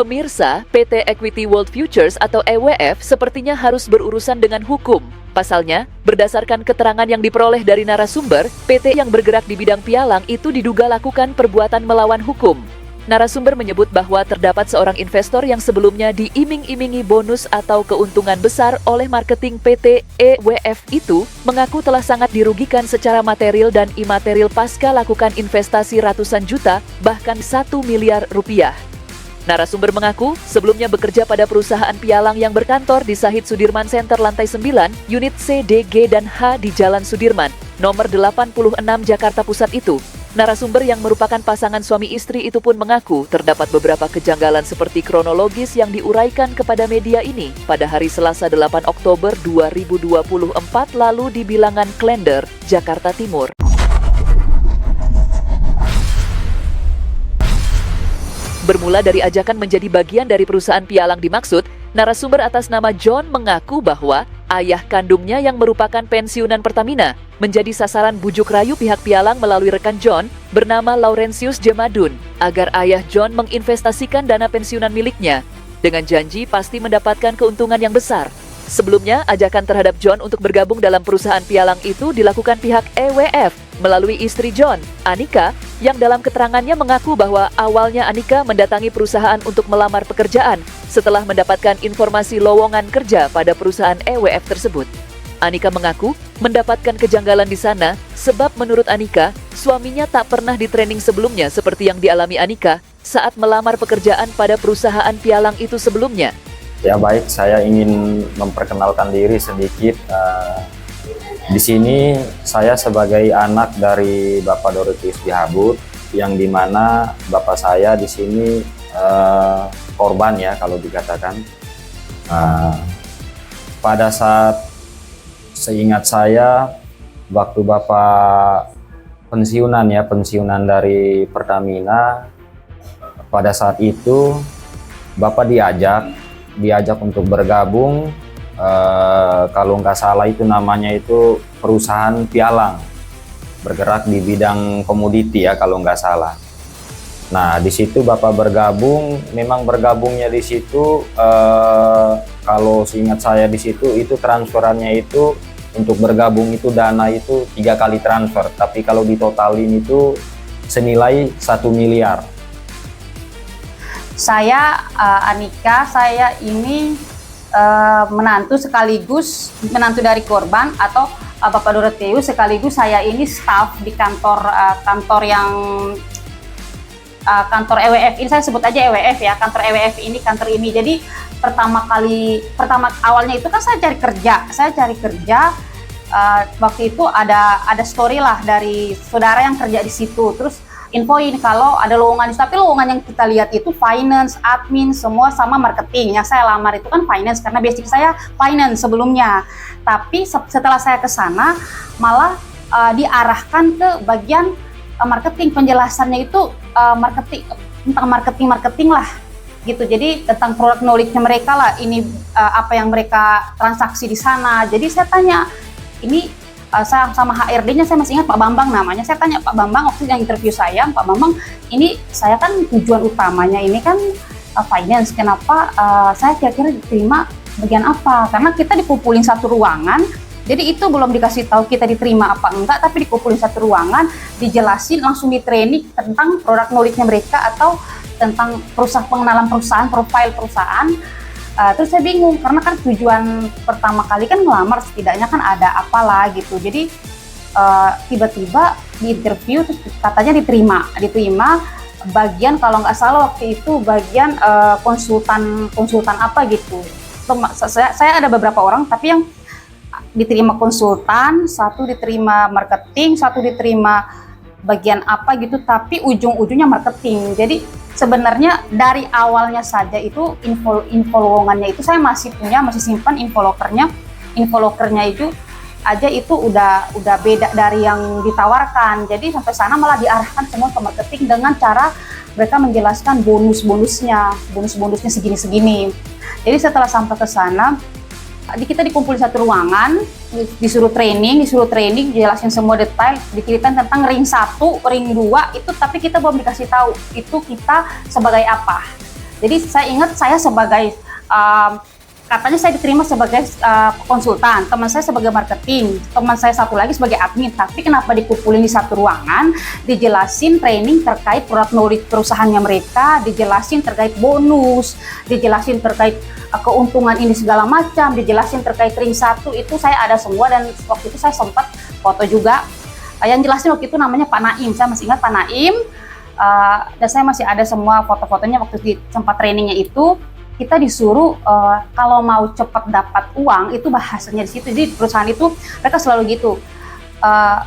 Pemirsa, PT Equity World Futures atau EWF sepertinya harus berurusan dengan hukum. Pasalnya, berdasarkan keterangan yang diperoleh dari narasumber, PT yang bergerak di bidang pialang itu diduga lakukan perbuatan melawan hukum. Narasumber menyebut bahwa terdapat seorang investor yang sebelumnya diiming-imingi bonus atau keuntungan besar oleh marketing PT EWF itu mengaku telah sangat dirugikan secara material dan imaterial pasca lakukan investasi ratusan juta, bahkan 1 miliar rupiah. Narasumber mengaku sebelumnya bekerja pada perusahaan pialang yang berkantor di Sahid Sudirman Center lantai 9, unit C, D, G, dan H di Jalan Sudirman, nomor 86 Jakarta Pusat itu. Narasumber yang merupakan pasangan suami istri itu pun mengaku terdapat beberapa kejanggalan seperti kronologis yang diuraikan kepada media ini pada hari Selasa 8 Oktober 2024 lalu di Bilangan Klender, Jakarta Timur. Bermula dari ajakan menjadi bagian dari perusahaan pialang dimaksud, narasumber atas nama John mengaku bahwa ayah kandungnya yang merupakan pensiunan Pertamina menjadi sasaran bujuk rayu pihak pialang melalui rekan John bernama Laurentius Jemadun agar ayah John menginvestasikan dana pensiunan miliknya dengan janji pasti mendapatkan keuntungan yang besar. Sebelumnya, ajakan terhadap John untuk bergabung dalam perusahaan pialang itu dilakukan pihak EWF melalui istri John, Anika, yang dalam keterangannya mengaku bahwa awalnya Anika mendatangi perusahaan untuk melamar pekerjaan setelah mendapatkan informasi lowongan kerja pada perusahaan EWF tersebut. Anika mengaku mendapatkan kejanggalan di sana sebab menurut Anika, suaminya tak pernah ditraining sebelumnya seperti yang dialami Anika saat melamar pekerjaan pada perusahaan pialang itu sebelumnya. Ya baik, saya ingin memperkenalkan diri sedikit. Di sini saya sebagai anak dari Bapak Dorotius Jihabut, yang dimana Bapak saya di sini korban ya kalau dikatakan. Pada saat seingat saya, waktu Bapak pensiunan dari Pertamina, pada saat itu Bapak diajak untuk bergabung, kalau nggak salah itu namanya itu perusahaan pialang, bergerak di bidang komoditi ya kalau nggak salah. Nah di situ Bapak bergabung, memang bergabungnya di situ, kalau seingat saya di situ itu transferannya itu untuk bergabung itu dana itu 3 kali transfer, tapi kalau ditotalin itu senilai 1 miliar. Saya Anika, saya ini menantu sekaligus menantu dari korban atau Bapak Dorotius, sekaligus saya ini staf di kantor kantor EWF ini, saya sebut aja EWF ya, kantor EWF ini, kantor ini. Jadi pertama awalnya itu kan saya cari kerja, waktu itu ada story lah dari saudara yang kerja di situ, terus infoin kalau ada lowongan, tapi lowongan yang kita lihat itu finance, admin, semua sama marketing. Yang saya lamar itu kan finance karena basic saya finance sebelumnya. Tapi setelah saya ke sana malah diarahkan ke bagian marketing. Penjelasannya itu tentang marketing lah gitu. Jadi tentang product knowledge-nya mereka lah, ini apa yang mereka transaksi di sana. Jadi saya tanya, ini saya sama HRD-nya, saya masih ingat Pak Bambang namanya. Saya tanya Pak Bambang waktu yang interview saya, Pak Bambang, ini saya kan tujuan utamanya ini kan finance, kenapa saya kira-kira diterima bagian apa? Karena kita dikumpulin satu ruangan, jadi itu belum dikasih tahu kita diterima apa enggak, tapi dikumpulin satu ruangan, dijelasin, langsung di training tentang product knowledge-nya mereka atau tentang pengenalan perusahaan, profil perusahaan. Terus saya bingung karena kan tujuan pertama kali kan ngelamar, setidaknya kan ada apalah gitu. Jadi tiba-tiba di interview terus katanya diterima bagian, kalau nggak salah waktu itu bagian konsultan apa gitu. Saya ada beberapa orang, tapi yang diterima konsultan, satu diterima marketing, satu diterima bagian apa gitu, tapi ujung-ujungnya marketing. Jadi sebenarnya dari awalnya saja itu info lowongannya itu saya masih simpan info lokernya itu aja itu udah beda dari yang ditawarkan. Jadi sampai sana malah diarahkan semua ke marketing dengan cara mereka menjelaskan bonusnya segini. Jadi setelah sampai ke sana, kita dikumpulin satu ruangan, disuruh training, dijelasin semua detail, diceritain tentang ring 1, ring 2 itu, tapi kita belum dikasih tahu itu kita sebagai apa. Jadi saya ingat saya sebagai katanya saya diterima sebagai konsultan, teman saya sebagai marketing, teman saya satu lagi sebagai admin. Tapi kenapa dikumpulin di satu ruangan, dijelasin training terkait product knowledge perusahaannya mereka, dijelasin terkait bonus, dijelasin terkait keuntungan ini segala macam, dijelasin terkait ring 1, itu saya ada semua. Dan waktu itu saya sempat foto juga. Yang jelasin waktu itu namanya Pak Naim, saya masih ingat Pak Naim. Dan saya masih ada semua foto-fotonya waktu di tempat trainingnya itu. Kita disuruh kalau mau cepat dapat uang, itu bahasanya di situ. Jadi perusahaan itu mereka selalu gitu,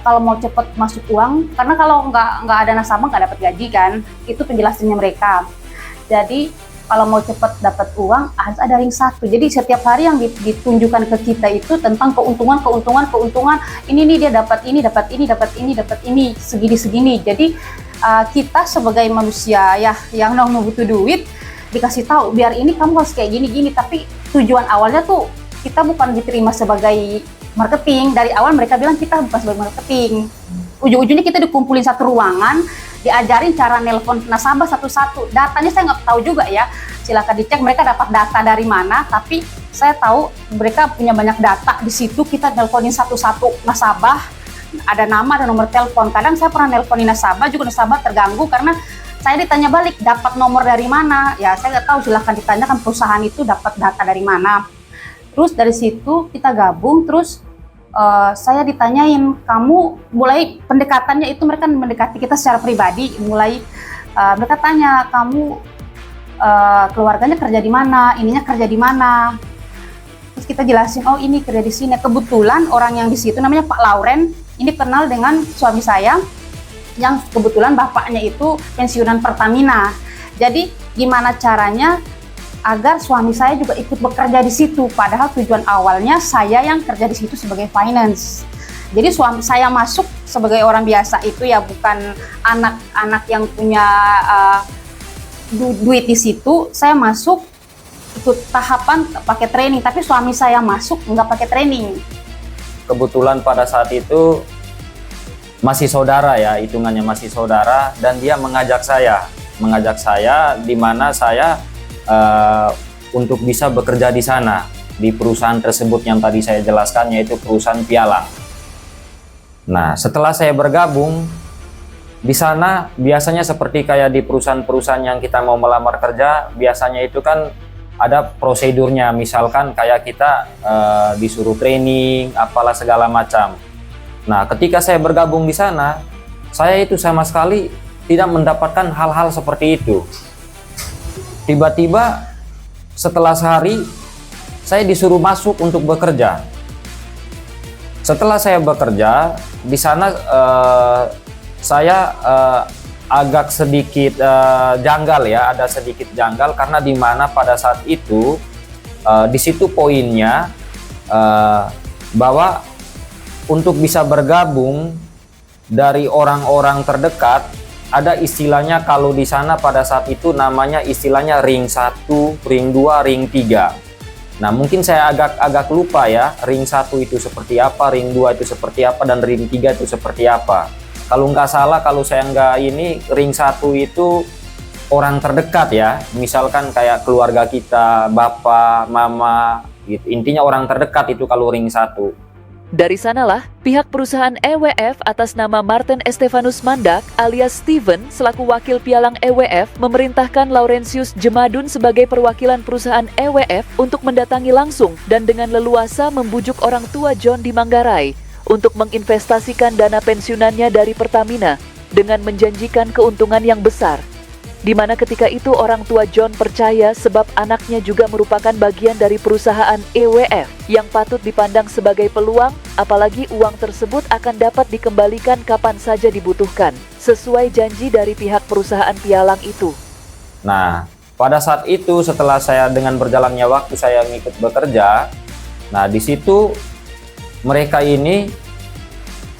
kalau mau cepat masuk uang, karena kalau nggak ada nasabah nggak dapat gaji kan, itu penjelasannya mereka. Jadi kalau mau cepat dapat uang harus ada ring 1. Jadi setiap hari yang ditunjukkan ke kita itu tentang keuntungan, ini nih dia dapat ini, dapat ini segini. Jadi kita sebagai manusia ya yang butuh duit, dikasih tahu biar ini kamu harus kayak gini, tapi tujuan awalnya tuh kita bukan diterima sebagai marketing. Dari awal mereka bilang kita bukan sebagai marketing. Ujung-ujungnya kita dikumpulin satu ruangan, diajarin cara nelpon nasabah satu-satu. Datanya saya nggak tahu juga ya, silakan dicek mereka dapat data dari mana, tapi saya tahu mereka punya banyak data di situ. Kita nelponin satu-satu nasabah, ada nama dan nomor telepon. Kadang saya pernah nelponin nasabah juga, nasabah terganggu karena saya ditanya balik, dapat nomor dari mana? Ya saya nggak tahu, silahkan ditanyakan perusahaan itu dapat data dari mana. Terus dari situ kita gabung, terus saya ditanyain, kamu mulai pendekatannya itu mereka mendekati kita secara pribadi, mulai mereka tanya, kamu keluarganya kerja di mana, ininya kerja di mana. Terus kita jelasin, oh ini kerja di sini. Kebetulan orang yang di situ namanya Pak Lauren, ini kenal dengan suami saya, yang kebetulan bapaknya itu pensiunan Pertamina. Jadi gimana caranya agar suami saya juga ikut bekerja di situ, padahal tujuan awalnya saya yang kerja di situ sebagai finance. Jadi suami saya masuk sebagai orang biasa itu ya, bukan anak-anak yang punya duit di situ. Saya masuk ikut tahapan pakai training, tapi suami saya masuk nggak pakai training. Kebetulan pada saat itu masih saudara ya, hitungannya masih saudara, dan dia mengajak saya di mana saya untuk bisa bekerja di sana, di perusahaan tersebut yang tadi saya jelaskan, yaitu perusahaan pialang. Nah, setelah saya bergabung di sana, biasanya seperti kayak di perusahaan-perusahaan yang kita mau melamar kerja, biasanya itu kan ada prosedurnya, misalkan kayak kita disuruh training, apalah segala macam. Nah, ketika saya bergabung di sana, saya itu sama sekali tidak mendapatkan hal-hal seperti itu. Tiba-tiba setelah sehari, saya disuruh masuk untuk bekerja. Setelah saya bekerja, di sana saya agak sedikit janggal ya, ada sedikit janggal karena di mana pada saat itu, di situ poinnya bahwa untuk bisa bergabung dari orang-orang terdekat, ada istilahnya kalau di sana pada saat itu namanya istilahnya ring 1, ring 2, ring 3. Nah, mungkin saya agak lupa ya, ring 1 itu seperti apa, ring 2 itu seperti apa, dan ring 3 itu seperti apa. Kalau nggak salah, kalau saya nggak ini, ring 1 itu orang terdekat ya, misalkan kayak keluarga kita, bapak, mama, gitu. Intinya orang terdekat itu kalau ring 1. Dari sanalah, pihak perusahaan EWF atas nama Martin Estefanus Mandak alias Steven selaku wakil pialang EWF memerintahkan Laurentius Jemadun sebagai perwakilan perusahaan EWF untuk mendatangi langsung dan dengan leluasa membujuk orang tua John di Manggarai untuk menginvestasikan dana pensiunannya dari Pertamina dengan menjanjikan keuntungan yang besar. Di mana ketika itu orang tua John percaya sebab anaknya juga merupakan bagian dari perusahaan EWF yang patut dipandang sebagai peluang, apalagi uang tersebut akan dapat dikembalikan kapan saja dibutuhkan, sesuai janji dari pihak perusahaan pialang itu. Nah, pada saat itu setelah saya dengan berjalannya waktu saya ngikut bekerja, nah di situ mereka ini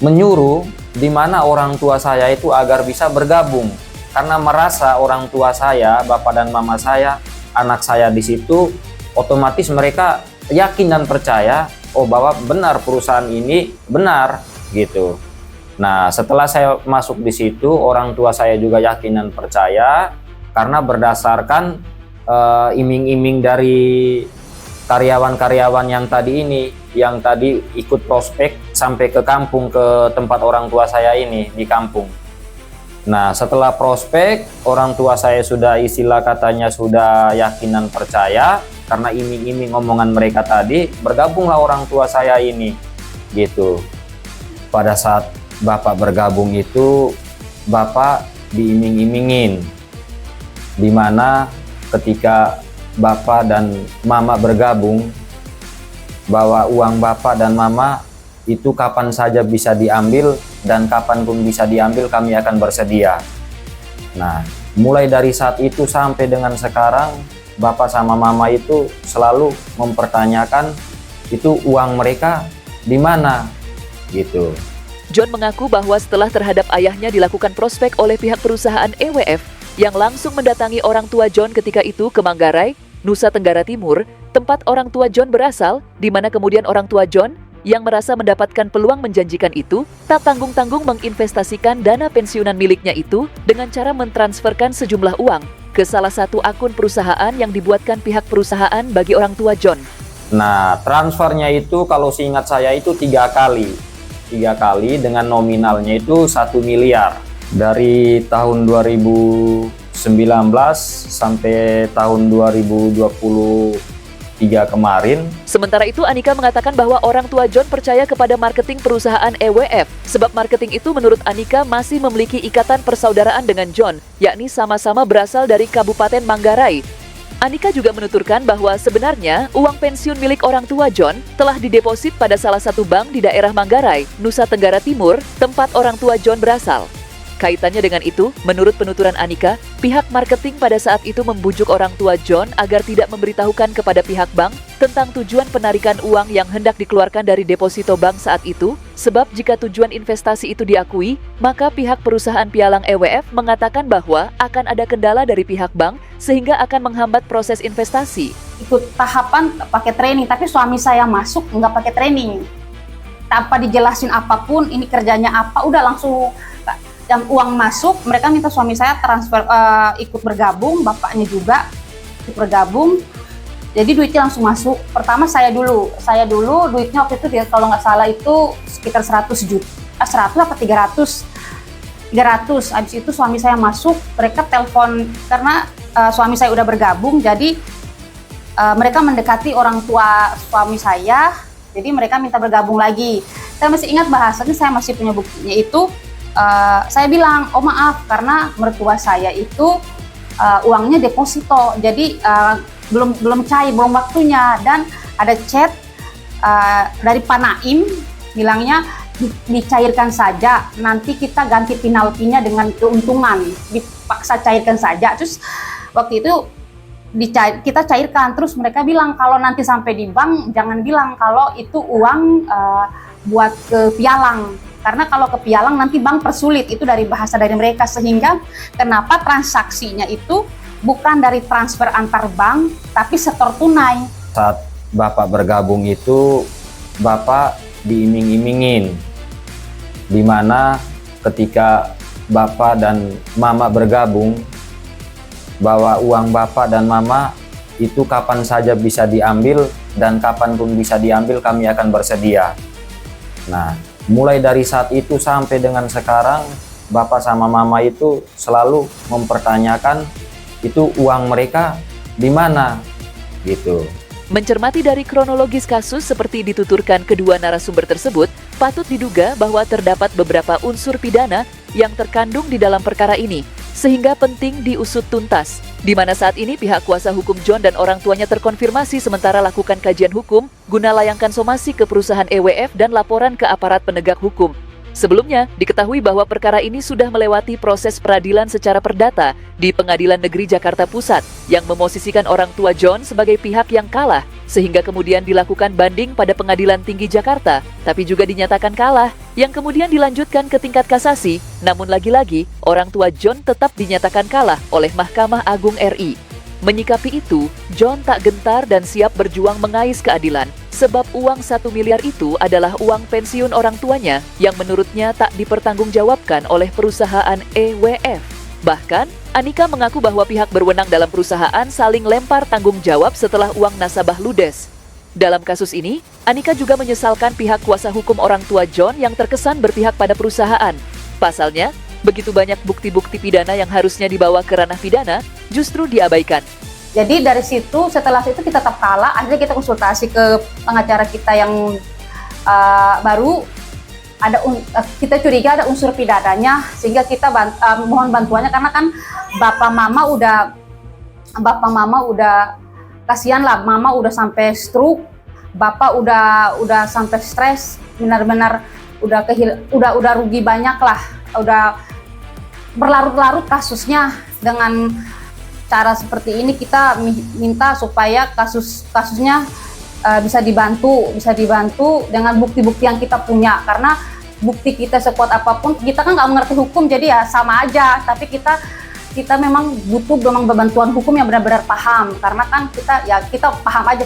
menyuruh di mana orang tua saya itu agar bisa bergabung. Karena merasa orang tua saya, bapak dan mama saya, anak saya di situ, otomatis mereka yakin dan percaya, oh bahwa benar perusahaan ini benar gitu. Nah, setelah saya masuk di situ, orang tua saya juga yakin dan percaya karena berdasarkan iming-iming dari karyawan-karyawan yang tadi ikut prospek sampai ke kampung, ke tempat orang tua saya ini di kampung. Nah, setelah prospek, orang tua saya sudah istilah katanya sudah yakinan percaya karena iming-iming omongan mereka tadi, bergabunglah orang tua saya ini gitu. Pada saat Bapak bergabung itu, Bapak diiming-imingin, dimana ketika Bapak dan Mama bergabung, bahwa uang Bapak dan Mama itu kapan saja bisa diambil dan kapanpun bisa diambil kami akan bersedia. Nah, mulai dari saat itu sampai dengan sekarang, Bapak sama Mama itu selalu mempertanyakan itu uang mereka di mana gitu. John mengaku bahwa setelah terhadap ayahnya dilakukan prospek oleh pihak perusahaan EWF yang langsung mendatangi orang tua John ketika itu ke Manggarai, Nusa Tenggara Timur, tempat orang tua John berasal, di mana kemudian orang tua John yang merasa mendapatkan peluang menjanjikan itu, tak tanggung-tanggung menginvestasikan dana pensiunan miliknya itu dengan cara mentransferkan sejumlah uang ke salah satu akun perusahaan yang dibuatkan pihak perusahaan bagi orang tua John. Nah, transfernya itu kalau seingat saya itu 3 kali. 3 kali dengan nominalnya itu 1 miliar. Dari tahun 2019 sampai tahun 2023 kemarin. Sementara itu, Anika mengatakan bahwa orang tua John percaya kepada marketing perusahaan EWF, sebab marketing itu menurut Anika masih memiliki ikatan persaudaraan dengan John, yakni sama-sama berasal dari Kabupaten Manggarai. Anika juga menuturkan bahwa sebenarnya uang pensiun milik orang tua John telah dideposit pada salah satu bank di daerah Manggarai, Nusa Tenggara Timur, tempat orang tua John berasal. Kaitannya dengan itu, menurut penuturan Anika, pihak marketing pada saat itu membujuk orang tua John agar tidak memberitahukan kepada pihak bank tentang tujuan penarikan uang yang hendak dikeluarkan dari deposito bank saat itu, sebab jika tujuan investasi itu diakui, maka pihak perusahaan pialang EWF mengatakan bahwa akan ada kendala dari pihak bank sehingga akan menghambat proses investasi. Ikut tahapan pakai training, tapi suami saya masuk nggak pakai training. Tanpa dijelasin apapun, ini kerjanya apa, udah langsung jam uang masuk, mereka minta suami saya transfer, ikut bergabung, bapaknya juga ikut bergabung. Jadi duitnya langsung masuk. Pertama saya dulu duitnya waktu itu dia kalau nggak salah itu sekitar 100 juta, 100 apa 300. Habis itu suami saya masuk, mereka telepon karena suami saya udah bergabung, jadi mereka mendekati orang tua suami saya, jadi mereka minta bergabung lagi. Saya masih ingat bahasanya, saya masih punya buktinya itu. Saya bilang, oh maaf karena mertua saya itu uangnya deposito, jadi belum cair, belum waktunya, dan ada chat dari Pak Naim bilangnya dicairkan saja, nanti kita ganti penaltinya dengan keuntungan, dipaksa cairkan saja. Terus waktu itu kita cairkan, terus mereka bilang kalau nanti sampai di bank jangan bilang kalau itu uang buat ke pialang. Karena kalau ke pialang nanti bank persulit, itu dari bahasa dari mereka, sehingga kenapa transaksinya itu bukan dari transfer antar bank, tapi setor tunai. Saat Bapak bergabung itu, Bapak diiming-imingin, dimana ketika Bapak dan Mama bergabung, bahwa uang Bapak dan Mama itu kapan saja bisa diambil dan kapanpun bisa diambil kami akan bersedia. Nah, mulai dari saat itu sampai dengan sekarang, Bapak sama Mama itu selalu mempertanyakan itu uang mereka di mana gitu. Mencermati dari kronologis kasus seperti dituturkan kedua narasumber tersebut, patut diduga bahwa terdapat beberapa unsur pidana yang terkandung di dalam perkara ini, sehingga penting diusut tuntas. Di mana saat ini pihak kuasa hukum John dan orang tuanya terkonfirmasi sementara lakukan kajian hukum guna layangkan somasi ke perusahaan EWF dan laporan ke aparat penegak hukum. Sebelumnya, diketahui bahwa perkara ini sudah melewati proses peradilan secara perdata di Pengadilan Negeri Jakarta Pusat yang memosisikan orang tua John sebagai pihak yang kalah, sehingga kemudian dilakukan banding pada Pengadilan Tinggi Jakarta, tapi juga dinyatakan kalah, yang kemudian dilanjutkan ke tingkat kasasi, namun lagi-lagi orang tua John tetap dinyatakan kalah oleh Mahkamah Agung RI. Menyikapi itu, John tak gentar dan siap berjuang mengais keadilan, sebab uang 1 miliar itu adalah uang pensiun orang tuanya yang menurutnya tak dipertanggungjawabkan oleh perusahaan EWF. Bahkan, Anika mengaku bahwa pihak berwenang dalam perusahaan saling lempar tanggung jawab setelah uang nasabah ludes. Dalam kasus ini, Anika juga menyesalkan pihak kuasa hukum orang tua John yang terkesan berpihak pada perusahaan. Pasalnya, begitu banyak bukti-bukti pidana yang harusnya dibawa ke ranah pidana, justru diabaikan. Jadi dari situ, setelah itu kita tetap kalah, akhirnya kita konsultasi ke pengacara kita yang baru, kita curiga ada unsur pidananya, sehingga kita mohon bantuannya, karena kan bapak mama udah kasihan lah, mama udah sampai stroke, bapak udah sampai stres, benar-benar udah rugi banyak lah, udah berlarut-larut kasusnya. Dengan cara seperti ini kita minta supaya kasusnya bisa dibantu dengan bukti-bukti yang kita punya, karena bukti kita sekuat apapun kita kan nggak mengerti hukum, jadi ya sama aja. Tapi kita memang butuh bantuan hukum yang benar-benar paham, karena kan kita paham aja,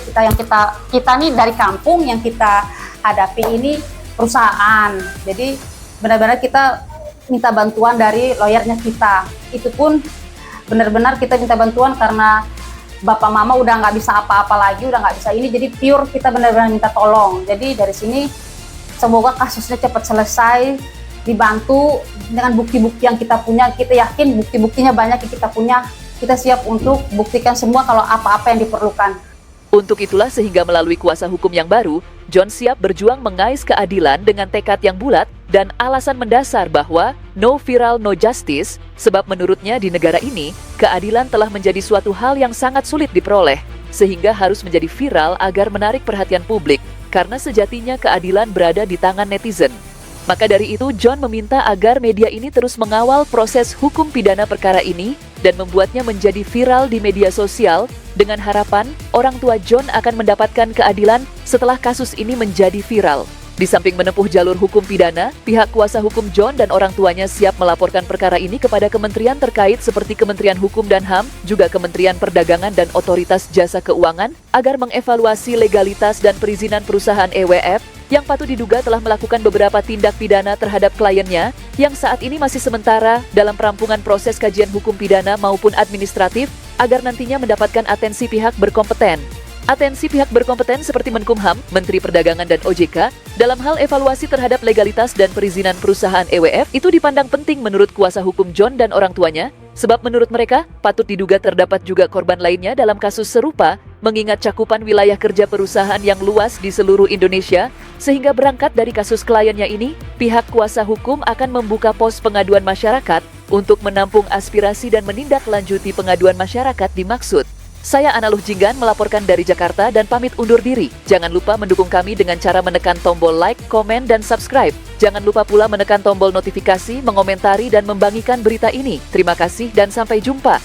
kita nih dari kampung, yang kita hadapi ini perusahaan. Jadi benar-benar kita minta bantuan dari lawyernya kita. Itu pun benar-benar kita minta bantuan karena bapak mama udah nggak bisa apa-apa lagi, udah nggak bisa ini, jadi pure kita benar-benar minta tolong. Jadi dari sini semoga kasusnya cepat selesai, dibantu dengan bukti-bukti yang kita punya. Kita yakin bukti-buktinya banyak yang kita punya, kita siap untuk buktikan semua kalau apa-apa yang diperlukan. Untuk itulah sehingga melalui kuasa hukum yang baru, John siap berjuang mengais keadilan dengan tekad yang bulat dan alasan mendasar bahwa no viral no justice, sebab menurutnya di negara ini, keadilan telah menjadi suatu hal yang sangat sulit diperoleh, sehingga harus menjadi viral agar menarik perhatian publik, karena sejatinya keadilan berada di tangan netizen. Maka dari itu, John meminta agar media ini terus mengawal proses hukum pidana perkara ini dan membuatnya menjadi viral di media sosial dengan harapan orang tua John akan mendapatkan keadilan setelah kasus ini menjadi viral. Di samping menempuh jalur hukum pidana, pihak kuasa hukum John dan orang tuanya siap melaporkan perkara ini kepada kementerian terkait seperti Kementerian Hukum dan HAM, juga Kementerian Perdagangan dan Otoritas Jasa Keuangan, agar mengevaluasi legalitas dan perizinan perusahaan EWF yang patut diduga telah melakukan beberapa tindak pidana terhadap kliennya yang saat ini masih sementara dalam perampungan proses kajian hukum pidana maupun administratif agar nantinya mendapatkan atensi pihak berkompeten. Atensi pihak berkompeten seperti Menkumham, Menteri Perdagangan dan OJK dalam hal evaluasi terhadap legalitas dan perizinan perusahaan EWF itu dipandang penting menurut kuasa hukum John dan orang tuanya, sebab menurut mereka patut diduga terdapat juga korban lainnya dalam kasus serupa mengingat cakupan wilayah kerja perusahaan yang luas di seluruh Indonesia, sehingga berangkat dari kasus kliennya ini, pihak kuasa hukum akan membuka pos pengaduan masyarakat untuk menampung aspirasi dan menindaklanjuti pengaduan masyarakat dimaksud. Saya Analuh Jinggan melaporkan dari Jakarta dan pamit undur diri. Jangan lupa mendukung kami dengan cara menekan tombol like, komen, dan subscribe. Jangan lupa pula menekan tombol notifikasi, mengomentari, dan membagikan berita ini. Terima kasih dan sampai jumpa.